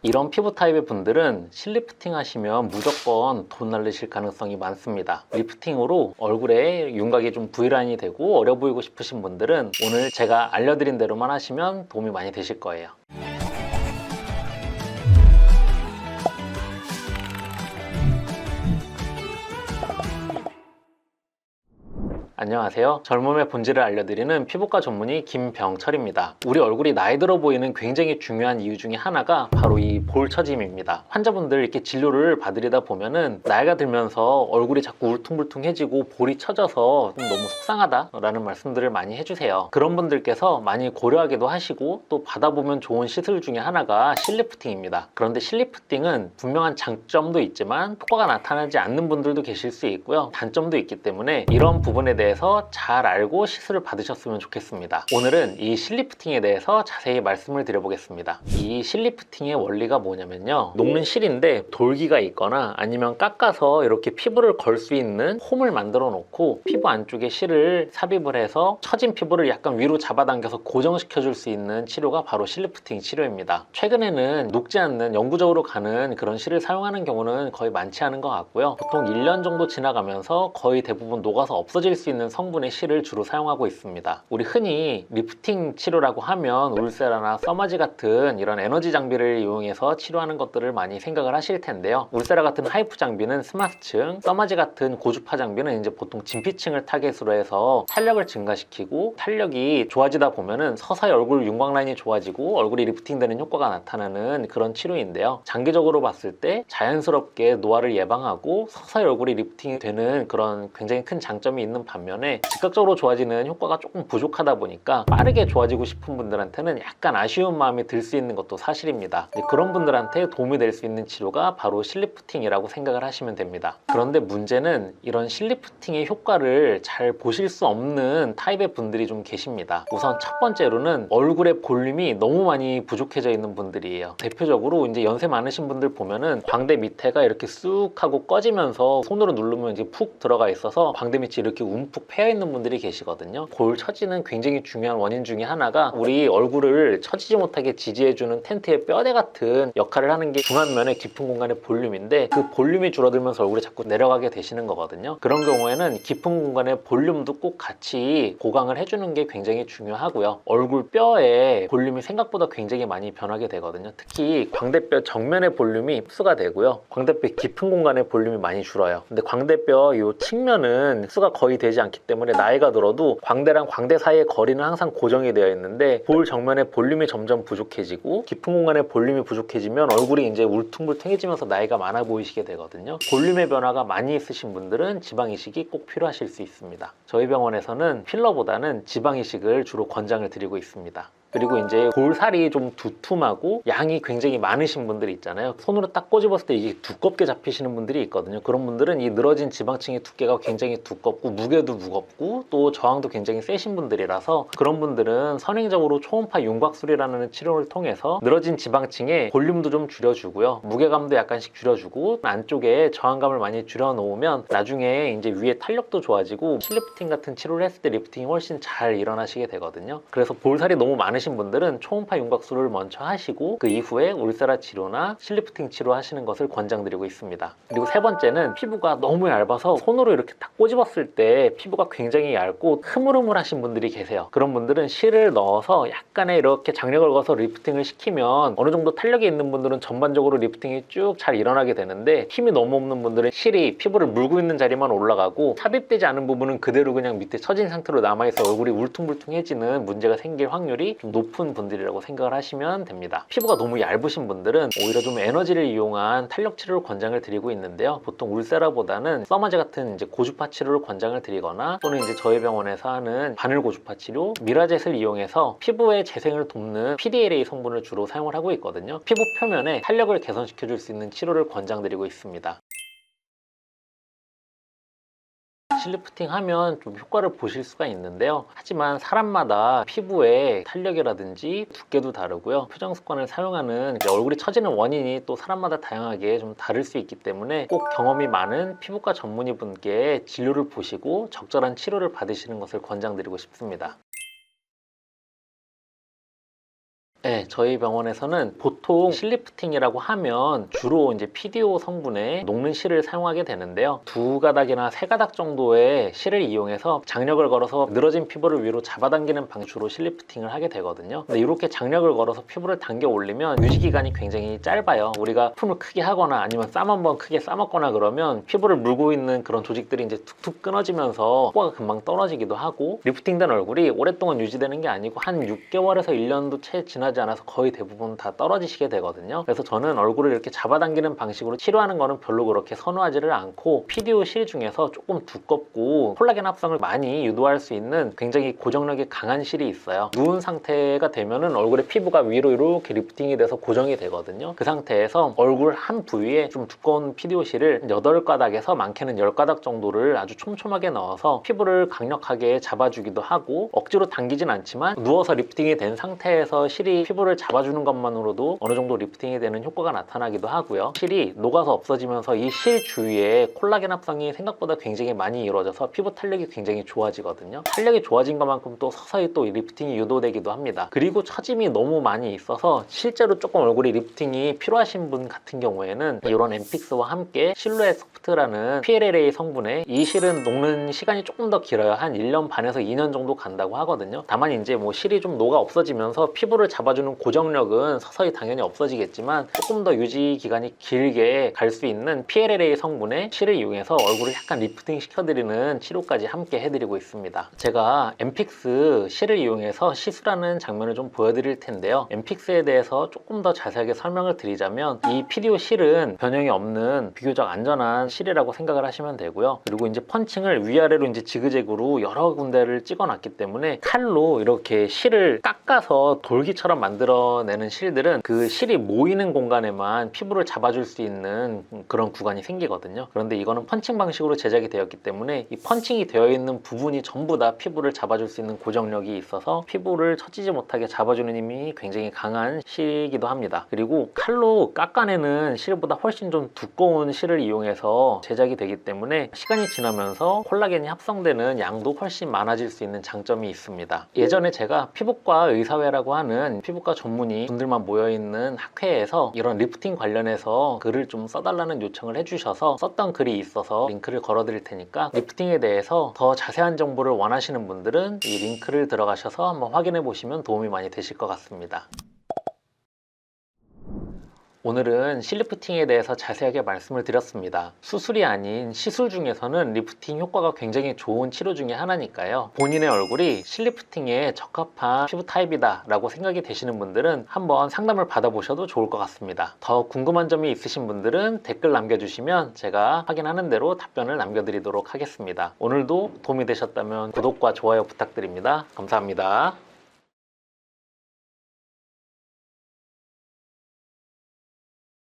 이런 피부 타입의 분들은 실리프팅 하시면 무조건 돈 날리실 가능성이 많습니다. 리프팅으로 얼굴에 윤곽이 좀 V라인이 되고 어려 보이고 싶으신 분들은 오늘 제가 알려드린 대로만 하시면 도움이 많이 되실 거예요. 안녕하세요. 젊음의 본질을 알려드리는 피부과 전문의 김병철입니다. 우리 얼굴이 나이 들어 보이는 굉장히 중요한 이유 중에 하나가 바로 이 볼 처짐입니다. 환자분들 이렇게 진료를 받으려다 보면은 나이가 들면서 얼굴이 자꾸 울퉁불퉁해지고 볼이 처져서 좀 너무 속상하다라는 말씀들을 많이 해주세요. 그런 분들께서 많이 고려하기도 하시고 또 받아보면 좋은 시술 중에 하나가 실리프팅입니다. 그런데 실리프팅은 분명한 장점도 있지만 효과가 나타나지 않는 분들도 계실 수 있고요. 단점도 있기 때문에 이런 부분에 대해서 잘 알고 시술을 받으셨으면 좋겠습니다. 오늘은 이 실리프팅에 대해서 자세히 말씀을 드려보겠습니다. 이 실리프팅의 원리가 뭐냐면요, 녹는 실인데 돌기가 있거나 아니면 깎아서 이렇게 피부를 걸 수 있는 홈을 만들어 놓고 피부 안쪽에 실을 삽입을 해서 처진 피부를 약간 위로 잡아당겨서 고정시켜 줄 수 있는 치료가 바로 실리프팅 치료입니다. 최근에는 녹지 않는 영구적으로 가는 그런 실을 사용하는 경우는 거의 많지 않은 것 같고요. 보통 1년 정도 지나가면서 거의 대부분 녹아서 없어질 수 있는 성분의 실을 주로 사용하고 있습니다. 우리 흔히 리프팅 치료라고 하면 울세라나 써마지 같은 이런 에너지 장비를 이용해서 치료하는 것들을 많이 생각을 하실 텐데요. 울세라 같은 하이프 장비는 스마스층, 써마지 같은 고주파 장비는 이제 보통 진피층을 타겟으로 해서 탄력을 증가시키고 탄력이 좋아지다 보면은 서서히 얼굴 윤곽 라인이 좋아지고 얼굴이 리프팅되는 효과가 나타나는 그런 치료인데요. 장기적으로 봤을 때 자연스럽게 노화를 예방하고 서서히 얼굴이 리프팅이 되는 그런 굉장히 큰 장점이 있는 반면에 즉각적으로 좋아지는 효과가 조금 부족하다 보니까 빠르게 좋아지고 싶은 분들한테는 약간 아쉬운 마음이 들 수 있는 것도 사실입니다. 그런 분들한테 도움이 될 수 있는 치료가 바로 실리프팅이라고 생각을 하시면 됩니다. 그런데 문제는 이런 실리프팅의 효과를 잘 보실 수 없는 타입의 분들이 좀 계십니다. 우선 첫 번째로는 얼굴의 볼륨이 너무 많이 부족해져 있는 분들이에요. 대표적으로 이제 연세 많으신 분들 보면은 광대 밑에가 이렇게 쑥 하고 꺼지면서 손으로 누르면 이제 푹 들어가 있어서 광대 밑이 이렇게 움푹 패여 있는 분들이 계시거든요. 볼 처지는 굉장히 중요한 원인 중에 하나가 우리 얼굴을 처지지 못하게 지지해주는 텐트의 뼈대 같은 역할을 하는 게 중안면의 깊은 공간의 볼륨인데, 그 볼륨이 줄어들면서 얼굴이 자꾸 내려가게 되시는 거거든요. 그런 경우에는 깊은 공간의 볼륨도 꼭 같이 보강을 해주는 게 굉장히 중요하고요. 얼굴 뼈의 볼륨이 생각보다 굉장히 많이 변하게 되거든요. 특히 광대뼈 정면의 볼륨이 흡수가 되고요. 광대뼈 깊은 공간의 볼륨이 많이 줄어요. 근데 광대뼈 이 측면은 흡수가 거의 되지 않기 때문에 나이가 들어도 광대랑 광대 사이의 거리는 항상 고정이 되어 있는데, 볼 정면의 볼륨이 점점 부족해지고 깊은 공간의 볼륨이 부족해지면 얼굴이 이제 울퉁불퉁해지면서 나이가 많아 보이시게 되거든요. 볼륨의 변화가 많이 있으신 분들은 지방 이식이 꼭 필요하실 수 있습니다. 저희 병원에서는 필러보다는 지방 이식을 주로 권장을 드리고 있습니다. 그리고 이제 볼살이 좀 두툼하고 양이 굉장히 많으신 분들이 있잖아요. 손으로 딱 꼬집었을 때 이게 두껍게 잡히시는 분들이 있거든요. 그런 분들은 이 늘어진 지방층의 두께가 굉장히 두껍고 무게도 무겁고 또 저항도 굉장히 세신 분들이라서, 그런 분들은 선행적으로 초음파 윤곽술이라는 치료를 통해서 늘어진 지방층의 볼륨도 좀 줄여주고요, 무게감도 약간씩 줄여주고 안쪽에 저항감을 많이 줄여놓으면 나중에 이제 위에 탄력도 좋아지고 실리프팅 같은 치료를 했을 때 리프팅이 훨씬 잘 일어나시게 되거든요. 그래서 볼살이 너무 많으신 분들은 초음파 윤곽술을 먼저 하시고 그 이후에 울세라 치료나 실리프팅 치료 하시는 것을 권장드리고 있습니다. 그리고 세 번째는 피부가 너무 얇아서 손으로 이렇게 딱 꼬집었을 때 피부가 굉장히 얇고 흐물흐물하신 분들이 계세요. 그런 분들은 실을 넣어서 약간의 이렇게 장력을 걸어서 리프팅을 시키면 어느 정도 탄력이 있는 분들은 전반적으로 리프팅이 쭉 잘 일어나게 되는데, 힘이 너무 없는 분들은 실이 피부를 물고 있는 자리만 올라가고 삽입되지 않은 부분은 그대로 그냥 밑에 처진 상태로 남아있어 얼굴이 울퉁불퉁해지는 문제가 생길 확률이 좀 높은 분들이라고 생각을 하시면 됩니다. 피부가 너무 얇으신 분들은 오히려 좀 에너지를 이용한 탄력 치료를 권장을 드리고 있는데요. 보통 울세라보다는 써마지 같은 이제 고주파 치료를 권장을 드리거나, 또는 이제 저희 병원에서 하는 바늘 고주파 치료, 미라젯을 이용해서 피부의 재생을 돕는 PDLA 성분을 주로 사용을 하고 있거든요. 피부 표면에 탄력을 개선시켜 줄 수 있는 치료를 권장드리고 있습니다. 실리프팅 하면 좀 효과를 보실 수가 있는데요. 하지만 사람마다 피부의 탄력이라든지 두께도 다르고요. 표정 습관을 사용하는 얼굴이 처지는 원인이 또 사람마다 다양하게 좀 다를 수 있기 때문에 꼭 경험이 많은 피부과 전문의 분께 진료를 보시고 적절한 치료를 받으시는 것을 권장드리고 싶습니다. 네, 저희 병원에서는 보통 실리프팅이라고 하면 주로 이제 PDO 성분의 녹는 실을 사용하게 되는데요. 2가닥이나 3가닥 정도의 실을 이용해서 장력을 걸어서 늘어진 피부를 위로 잡아당기는 방식으로 실리프팅을 하게 되거든요. 근데 이렇게 장력을 걸어서 피부를 당겨 올리면 유지 기간이 굉장히 짧아요. 우리가 품을 크게 하거나 아니면 쌈 한번 크게 싸먹거나 그러면 피부를 물고 있는 그런 조직들이 이제 툭툭 끊어지면서 뽀가 금방 떨어지기도 하고, 리프팅된 얼굴이 오랫동안 유지되는 게 아니고 한 6개월에서 1년도 채 지나지 않아서 거의 대부분 다 떨어지시게 되거든요. 그래서 저는 얼굴을 이렇게 잡아당기는 방식으로 치료하는 거는 별로 그렇게 선호하지를 않고, PDO 실 중에서 조금 두껍고 콜라겐 합성을 많이 유도할 수 있는 굉장히 고정력이 강한 실이 있어요. 누운 상태가 되면은 얼굴의 피부가 위로 이렇게 리프팅이 돼서 고정이 되거든요. 그 상태에서 얼굴 한 부위에 좀 두꺼운 PDO 실을 8가닥에서 많게는 10가닥 정도를 아주 촘촘하게 넣어서 피부를 강력하게 잡아주기도 하고, 억지로 당기진 않지만 누워서 리프팅이 된 상태에서 실이 피부를 잡아주는 것만으로도 어느 정도 리프팅이 되는 효과가 나타나기도 하고요. 실이 녹아서 없어지면서 이 실 주위에 콜라겐 합성이 생각보다 굉장히 많이 이루어져서 피부 탄력이 굉장히 좋아지거든요. 탄력이 좋아진 것만큼 또 서서히 또 리프팅이 유도되기도 합니다. 그리고 처짐이 너무 많이 있어서 실제로 조금 얼굴이 리프팅이 필요하신 분 같은 경우에는 이런 엠픽스와 함께 실루엣 소프트라는 PLLA 성분의, 이 실은 녹는 시간이 조금 더 길어요. 한 1년 반에서 2년 정도 간다고 하거든요. 다만 이제 뭐 실이 좀 녹아 없어지면서 피부를 잡아주는 고정력은 서서히 당연히 없어지겠지만 조금 더 유지 기간이 길게 갈 수 있는 PLLA 성분의 실을 이용해서 얼굴을 약간 리프팅 시켜드리는 치료까지 함께 해드리고 있습니다. 제가 엠픽스 실을 이용해서 시술하는 장면을 좀 보여드릴 텐데요. 엠픽스에 대해서 조금 더 자세하게 설명을 드리자면, 이 PDO 실은 변형이 없는 비교적 안전한 실이라고 생각을 하시면 되고요. 그리고 이제 펀칭을 위아래로 이제 지그재그로 여러 군데를 찍어놨기 때문에 칼로 이렇게 실을 깎아서 돌기처럼 만들어내는 실들은 그 실이 모이는 공간에만 피부를 잡아줄 수 있는 그런 구간이 생기거든요. 그런데 이거는 펀칭 방식으로 제작이 되었기 때문에 이 펀칭이 되어 있는 부분이 전부 다 피부를 잡아줄 수 있는 고정력이 있어서 피부를 처지지 못하게 잡아주는 힘이 굉장히 강한 실이기도 합니다. 그리고 칼로 깎아내는 실보다 훨씬 좀 두꺼운 실을 이용해서 제작이 되기 때문에 시간이 지나면서 콜라겐이 합성되는 양도 훨씬 많아질 수 있는 장점이 있습니다. 예전에 제가 피부과 의사회라고 하는 피부과 전문의 분들만 모여있는 학회에서 이런 리프팅 관련해서 글을 좀 써달라는 요청을 해주셔서 썼던 글이 있어서 링크를 걸어드릴 테니까, 리프팅에 대해서 더 자세한 정보를 원하시는 분들은 이 링크를 들어가셔서 한번 확인해 보시면 도움이 많이 되실 것 같습니다. 오늘은 실리프팅에 대해서 자세하게 말씀을 드렸습니다. 수술이 아닌 시술 중에서는 리프팅 효과가 굉장히 좋은 치료 중에 하나니까요. 본인의 얼굴이 실리프팅에 적합한 피부 타입이다 라고 생각이 되시는 분들은 한번 상담을 받아보셔도 좋을 것 같습니다. 더 궁금한 점이 있으신 분들은 댓글 남겨주시면 제가 확인하는 대로 답변을 남겨드리도록 하겠습니다. 오늘도 도움이 되셨다면 구독과 좋아요 부탁드립니다. 감사합니다.